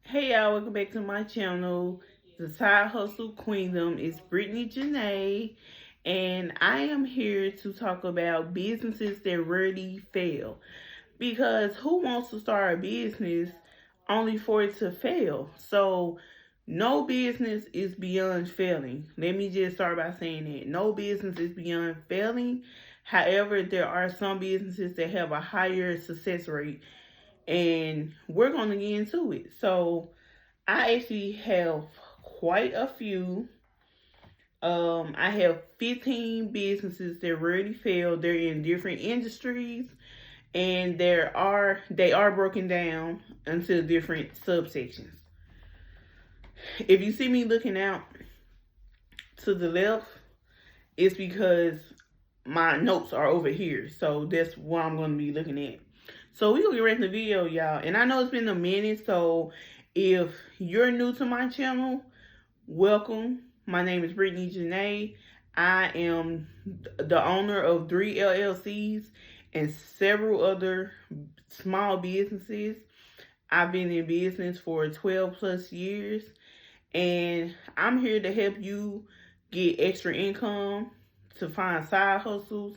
Hey y'all, welcome back to my channel. The Side Hustle Queendom is Brittany Janae, and I am here to talk about businesses that rarely fail. Because who wants to start a business only for it to fail? So, no business is beyond failing. Let me just start by saying that. No business is beyond failing. However, there are some businesses that have a higher success rate, and we're going to get into it. So, I actually have quite a few. I have 15 businesses that rarely fail. They're in different industries, and they are broken down into different subsections. If you see me looking out to the left, it's because my notes are over here. So that's what I'm going to be looking at. So we gonna get right to the video, y'all. And I know it's been a minute, so if you're new to my channel, welcome. My name is Brittany Janae. I am the owner of 3 LLCs and several other small businesses. I've been in business for 12 plus years, and I'm here to help you get extra income, to find side hustles,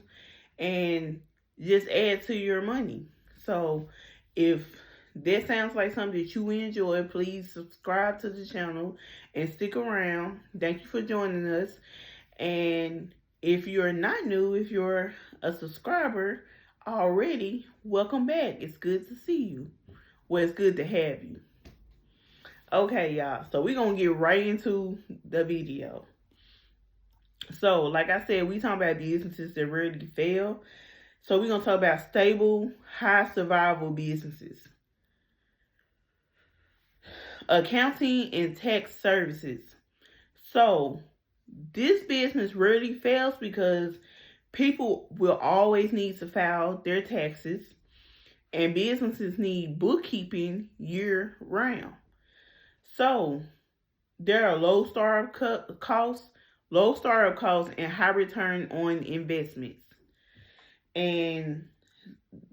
and just add to your money. So if that sounds like something that you enjoy, please subscribe to the channel and stick around. Thank you for joining us. And if you're not new, if you're a subscriber already, welcome back. It's good to see you. Well, it's good to have you. Okay, y'all. So we're going to get right into the video. So, like I said, we talking about businesses that rarely fail. So we're going to talk about stable, high survival businesses. Accounting and tax services. So this business rarely fails because people will always need to file their taxes, and businesses need bookkeeping year round. So there are low startup costs, and high return on investments. And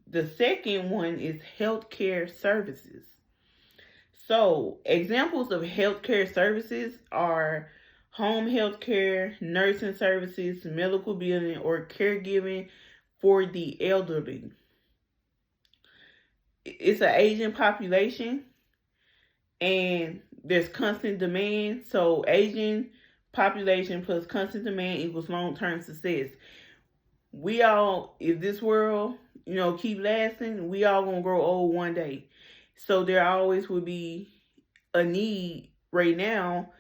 the second one is healthcare services. So, examples of healthcare services are home healthcare, nursing services, medical billing, or caregiving for the elderly. It's an aging population, and there's constant demand. So, aging population plus constant demand equals long-term success. We all, if this world, keep lasting, we all gonna grow old one day. So there always will be a need right now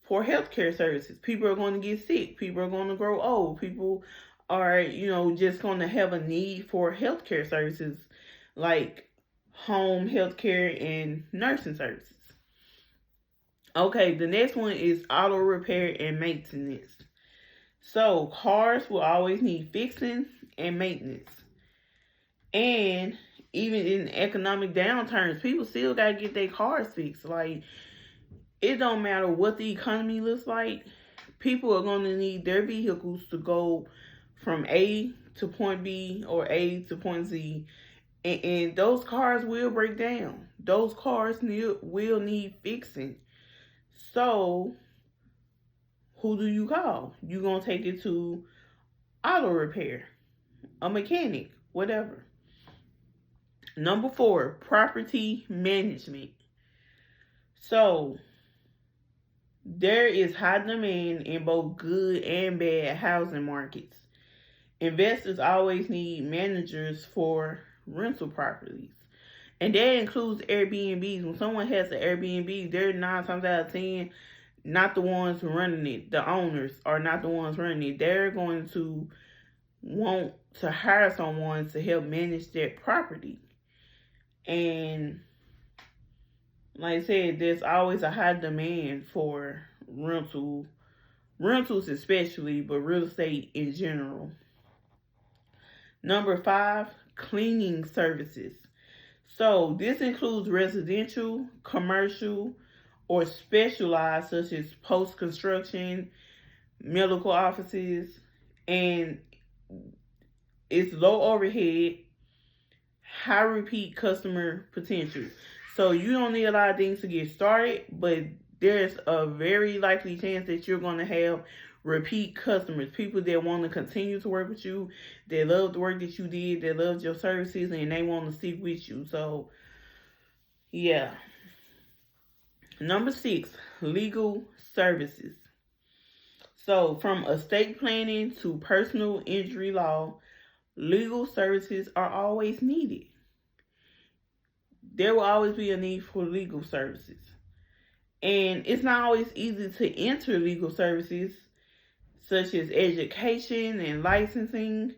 for healthcare services. People are going to get sick. People are going to grow old. People are, just going to have a need for healthcare services like home healthcare and nursing services. Okay, the next one is auto repair and maintenance. So cars will always need fixing and maintenance. And even in economic downturns, people still gotta get their cars fixed. Like, it don't matter what the economy looks like, people are gonna need their vehicles to go from A to point B or A to point Z. And those cars will break down. Those cars will need fixing. So, who do you call? You gonna take it to auto repair, a mechanic, whatever. Number 4, property management. So, there is high demand in both good and bad housing markets. Investors always need managers for rental properties. And that includes Airbnbs. When someone has an Airbnb, they're 9 times out of 10 not the ones running it. The owners are not the ones running it. They're going to want to hire someone to help manage that property. And like I said, there's always a high demand for rentals especially, but real estate in general. Number 5, cleaning services. So this includes residential, commercial, or specialized, such as post-construction, medical offices, and it's low overhead, high repeat customer potential. So you don't need a lot of things to get started, but there's a very likely chance that you're going to have repeat customers, people that want to continue to work with you, they love the work that you did, they loved your services, and they want to stick with you. So, yeah. Number 6, legal services. So, from estate planning to personal injury law, legal services are always needed. There will always be a need for legal services. And it's not always easy to enter legal services, such as education and licensing,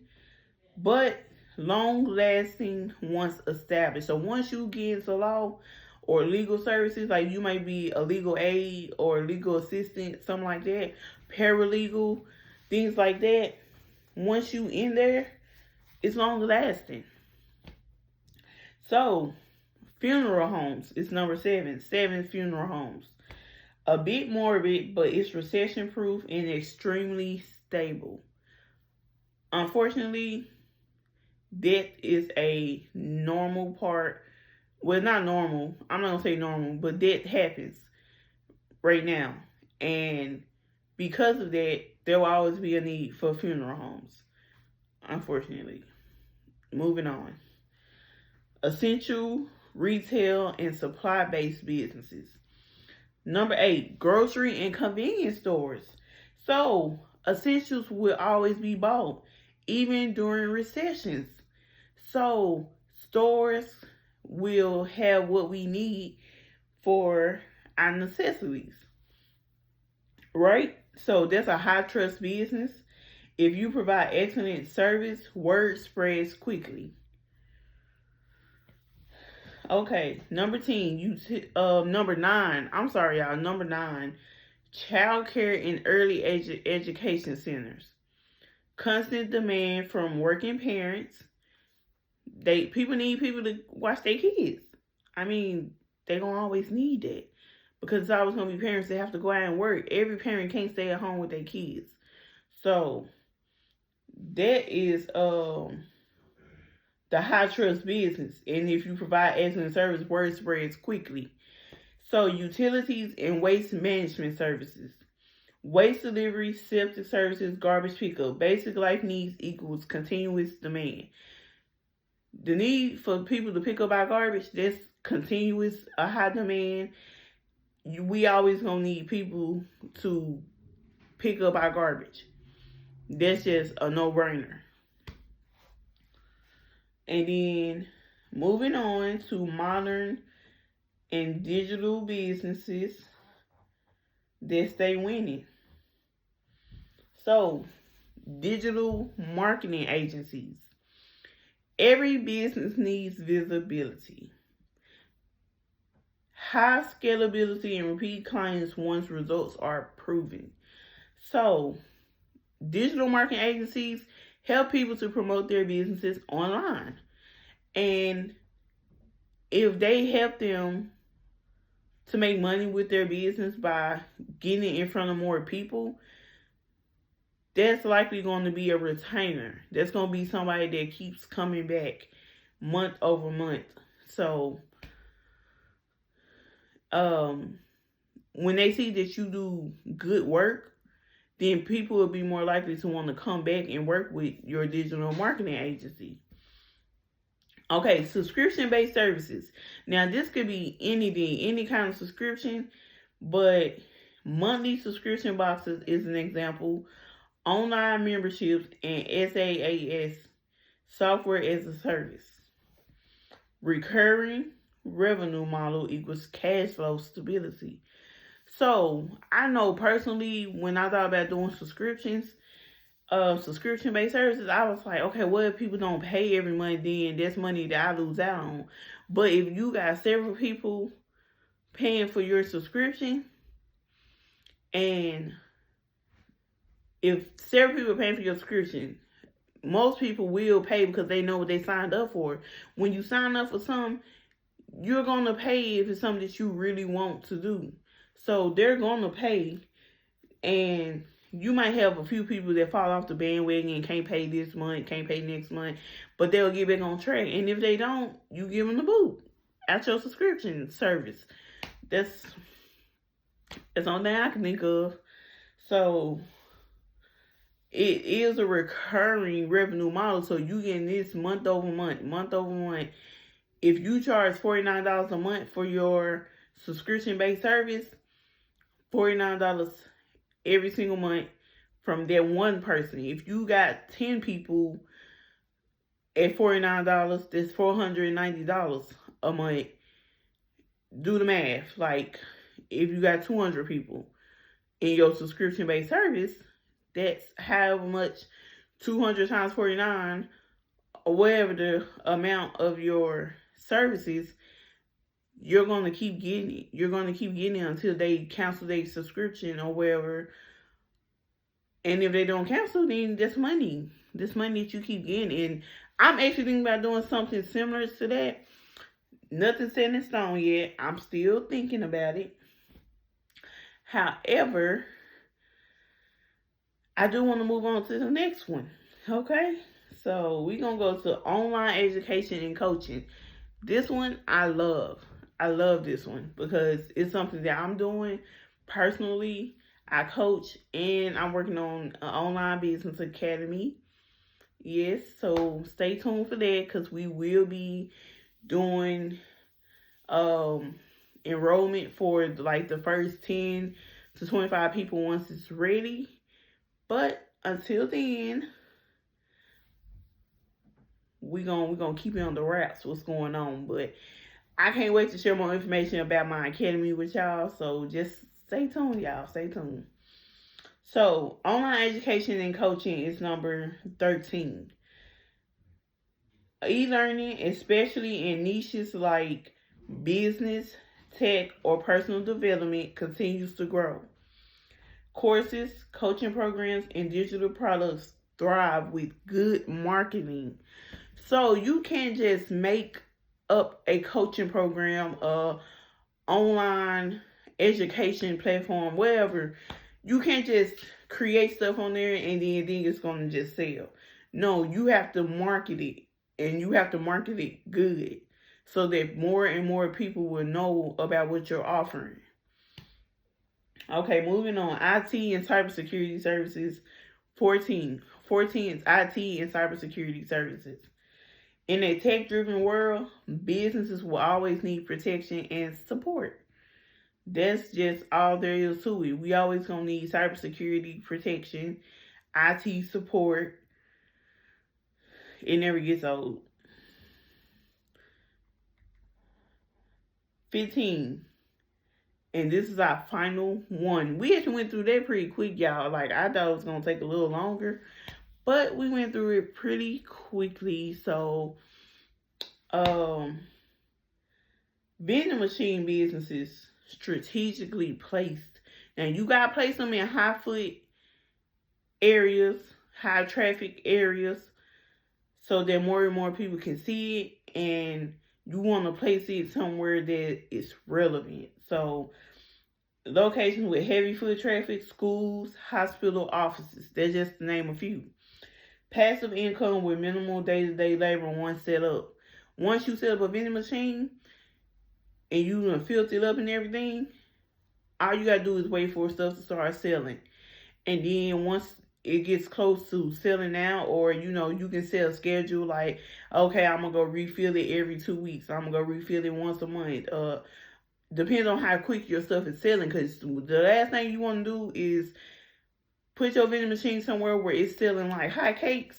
but long lasting once established. So once you get into law or legal services, like you might be a legal aid or legal assistant, something like that, paralegal, things like that, once you in there, it's long lasting. So funeral homes is number 7. 7 funeral homes. A bit morbid, but it's recession proof and extremely stable. Unfortunately, death is a normal part. Well, not normal. I'm not going to say normal, but death happens right now. And because of that, there will always be a need for funeral homes. Unfortunately. Moving on. Essential retail and supply-based businesses. Number 8, grocery and convenience stores. So, essentials will always be bought, even during recessions. So, stores will have what we need for our necessities. Right? So, that's a high trust business. If you provide excellent service, word spreads quickly. Okay, number 9. I'm sorry, y'all. Number 9, child care and early education centers. Constant demand from working parents. People need people to watch their kids. I mean, they're gonna always need that because it's always gonna be parents that have to go out and work. Every parent can't stay at home with their kids. So that is the high trust business, and if you provide excellent service, word spreads quickly. So utilities and waste management services. Waste delivery, septic services, garbage pickup. Basic life needs equals continuous demand. The need for people to pick up our garbage, that's continuous, a high demand. We always gonna need people to pick up our garbage. That's just a no-brainer. And then moving on to modern and digital businesses that stay winning. So, digital marketing agencies. Every business needs visibility. High scalability and repeat clients once results are proven. So, digital marketing agencies help people to promote their businesses online. And if they help them to make money with their business by getting in front of more people, that's likely going to be a retainer. That's going to be somebody that keeps coming back month over month. So, when they see that you do good work, then people will be more likely to want to come back and work with your digital marketing agency. Okay, subscription-based services. Now, this could be anything, any kind of subscription, but monthly subscription boxes is an example. Online memberships and SaaS, software as a service. Recurring revenue model equals cash flow stability. So, I know personally, when I thought about doing subscriptions, subscription-based services, I was like, okay, what if people don't pay every month, then that's money that I lose out on. But if you got several people paying for your subscription, and if several people are paying for your subscription, most people will pay because they know what they signed up for. When you sign up for something, you're going to pay if it's something that you really want to do. So they're going to pay, and you might have a few people that fall off the bandwagon and can't pay this month, can't pay next month, but they'll get back on track. And if they don't, you give them the boot. at your subscription service. That's the only thing I can think of. So it is a recurring revenue model. So you getting this month over month, month over month. If you charge $49 a month for your subscription-based service, $49 every single month from that one person. If you got 10 people at $49, that's $490 a month. Do the math. Like, if you got 200 people in your subscription-based service, that's however much 200 times 49, or whatever the amount of your services, you're going to keep getting it. You're going to keep getting it until they cancel their subscription or whatever. And if they don't cancel, then that's money. This money that you keep getting. And I'm actually thinking about doing something similar to that. Nothing set in stone yet. I'm still thinking about it. However, I do want to move on to the next one. Okay? So we're going to go to online education and coaching. This one I love. I love this one because it's something that I'm doing personally. I coach and I'm working on an online business academy. Yes, so stay tuned for that because we will be doing enrollment for like the first 10 to 25 people once it's ready. But until then, we're gonna keep it on the wraps what's going on. But I can't wait to share more information about my academy with y'all. So just stay tuned, y'all. Stay tuned. So online education and coaching is number 13. E-learning, especially in niches like business, tech, or personal development, continues to grow. Courses, coaching programs, and digital products thrive with good marketing. So you can't just make up a coaching program, online education platform, whatever. You can't just create stuff on there and then think it's going to just sell. No, you have to market it, and you have to market it good so that more and more people will know about what you're offering. Okay, moving on. IT and cybersecurity services. 14. 14 is IT and cybersecurity services. In a tech-driven world, businesses will always need protection and support. That's just all there is to it. We always gonna need cybersecurity protection, IT support. It never gets old. 15. And this is our final one. We actually went through that pretty quick, y'all. Like, I thought it was going to take a little longer. But we went through it pretty quickly. So, vending machine businesses strategically placed. Now, you got to place them in high foot areas, high traffic areas, so that more and more people can see it. And you want to place it somewhere that is relevant. So, locations with heavy foot traffic, schools, hospital, offices. That's just to name a few. Passive income with minimal day-to-day labor once set up. Once you set up a vending machine and you done filled it up and everything, all you got to do is wait for stuff to start selling. And then once it gets close to selling out, or you can set a schedule like, okay, I'm gonna go refill it every 2 weeks. I'm gonna go refill it once a month. Depends on how quick your stuff is selling, because the last thing you want to do is put your vending machine somewhere where it's selling like hotcakes,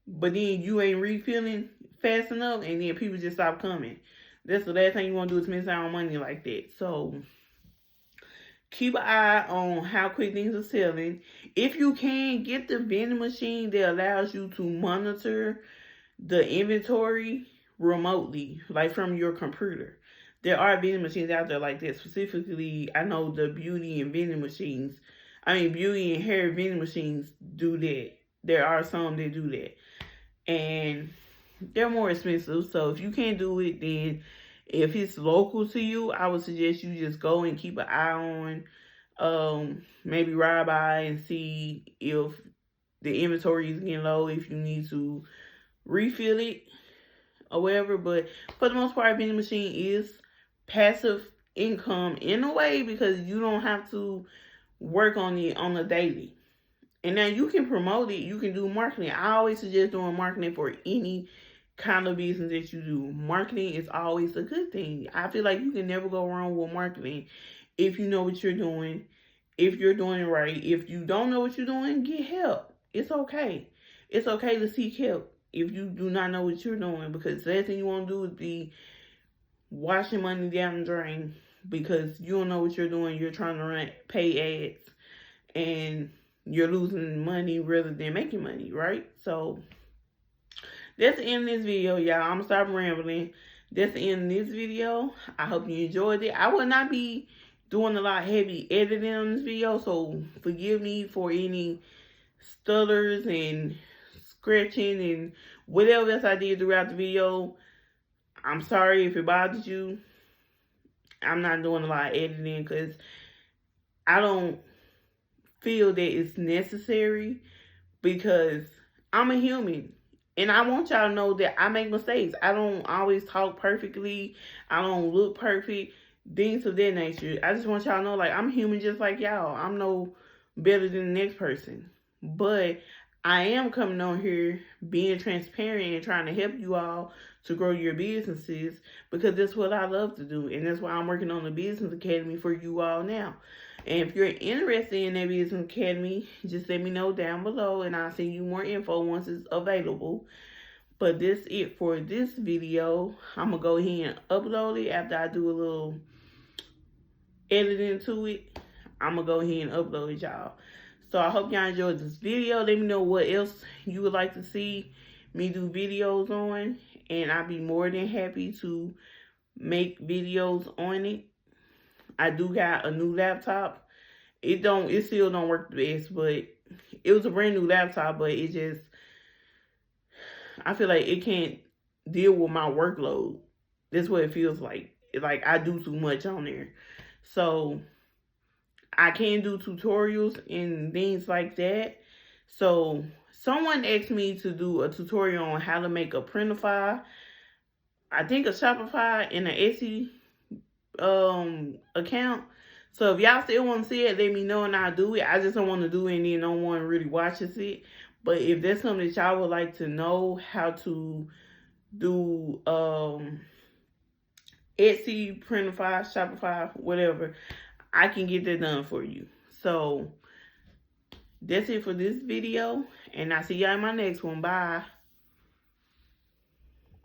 but then you ain't refilling fast enough, and then people just stop coming. That's the last thing you want to do is miss out on money like that. So keep an eye on how quick things are selling. If you can, get the vending machine that allows you to monitor the inventory remotely, like from your computer. There are vending machines out there like that. Specifically, I know the beauty and hair vending machines do that. There are some that do that. And they're more expensive. So if you can't do it, then if it's local to you, I would suggest you just go and keep an eye on, maybe ride by and see if the inventory is getting low, if you need to refill it. or whatever. But for the most part, vending machine is passive income in a way, because you don't have to work on it on a daily. And now you can promote it, you can do marketing. I always suggest doing marketing for any kind of business that you do. Marketing is always a good thing. I feel like you can never go wrong with marketing if you know what you're doing, if you're doing it right. If you don't know what you're doing, get help. It's okay. It's okay to seek help if you do not know what you're doing, because the last thing you want to do is be washing money down the drain because you don't know what you're doing. You're trying to pay ads, and you're losing money rather than making money, right? So that's the end of this video, y'all. I'm gonna stop rambling. That's the end of this video. I hope you enjoyed it. I will not be doing a lot of heavy editing on this video, so forgive me for any stutters and scratching and whatever else I did throughout the video. I'm sorry if it bothered you. I'm not doing a lot of editing because I don't feel that it's necessary, because I'm a human. And I want y'all to know that I make mistakes. I don't always talk perfectly. I don't look perfect. Things of that nature. I just want y'all to know, like, I'm human just like y'all. I'm no better than the next person. But I am coming on here being transparent and trying to help you all to grow your businesses, because that's what I love to do. And that's why I'm working on the Business Academy for you all now. And if you're interested in that Business Academy, just let me know down below and I'll send you more info once it's available. But this is it for this video. I'm going to go ahead and upload it after I do a little editing to it. I'm going to go ahead and upload it, y'all. So I hope y'all enjoyed this video. Let me know what else you would like to see me do videos on, and I'll be more than happy to make videos on it. I do got a new laptop. It still don't work the best, but it was a brand new laptop, but it just, I feel like it can't deal with my workload. That's what it feels like. It's like I do too much on there. So I can do tutorials and things like that. So someone asked me to do a tutorial on how to make a Printify, I think a Shopify, and an Etsy account. So if y'all still want to see it, let me know and I'll do it. I just don't want to do it and then no one really watches it. But if there's something that y'all would like to know how to do, Etsy, Printify, Shopify, whatever, I can get that done for you. So that's it for this video, and I'll see y'all in my next one. Bye.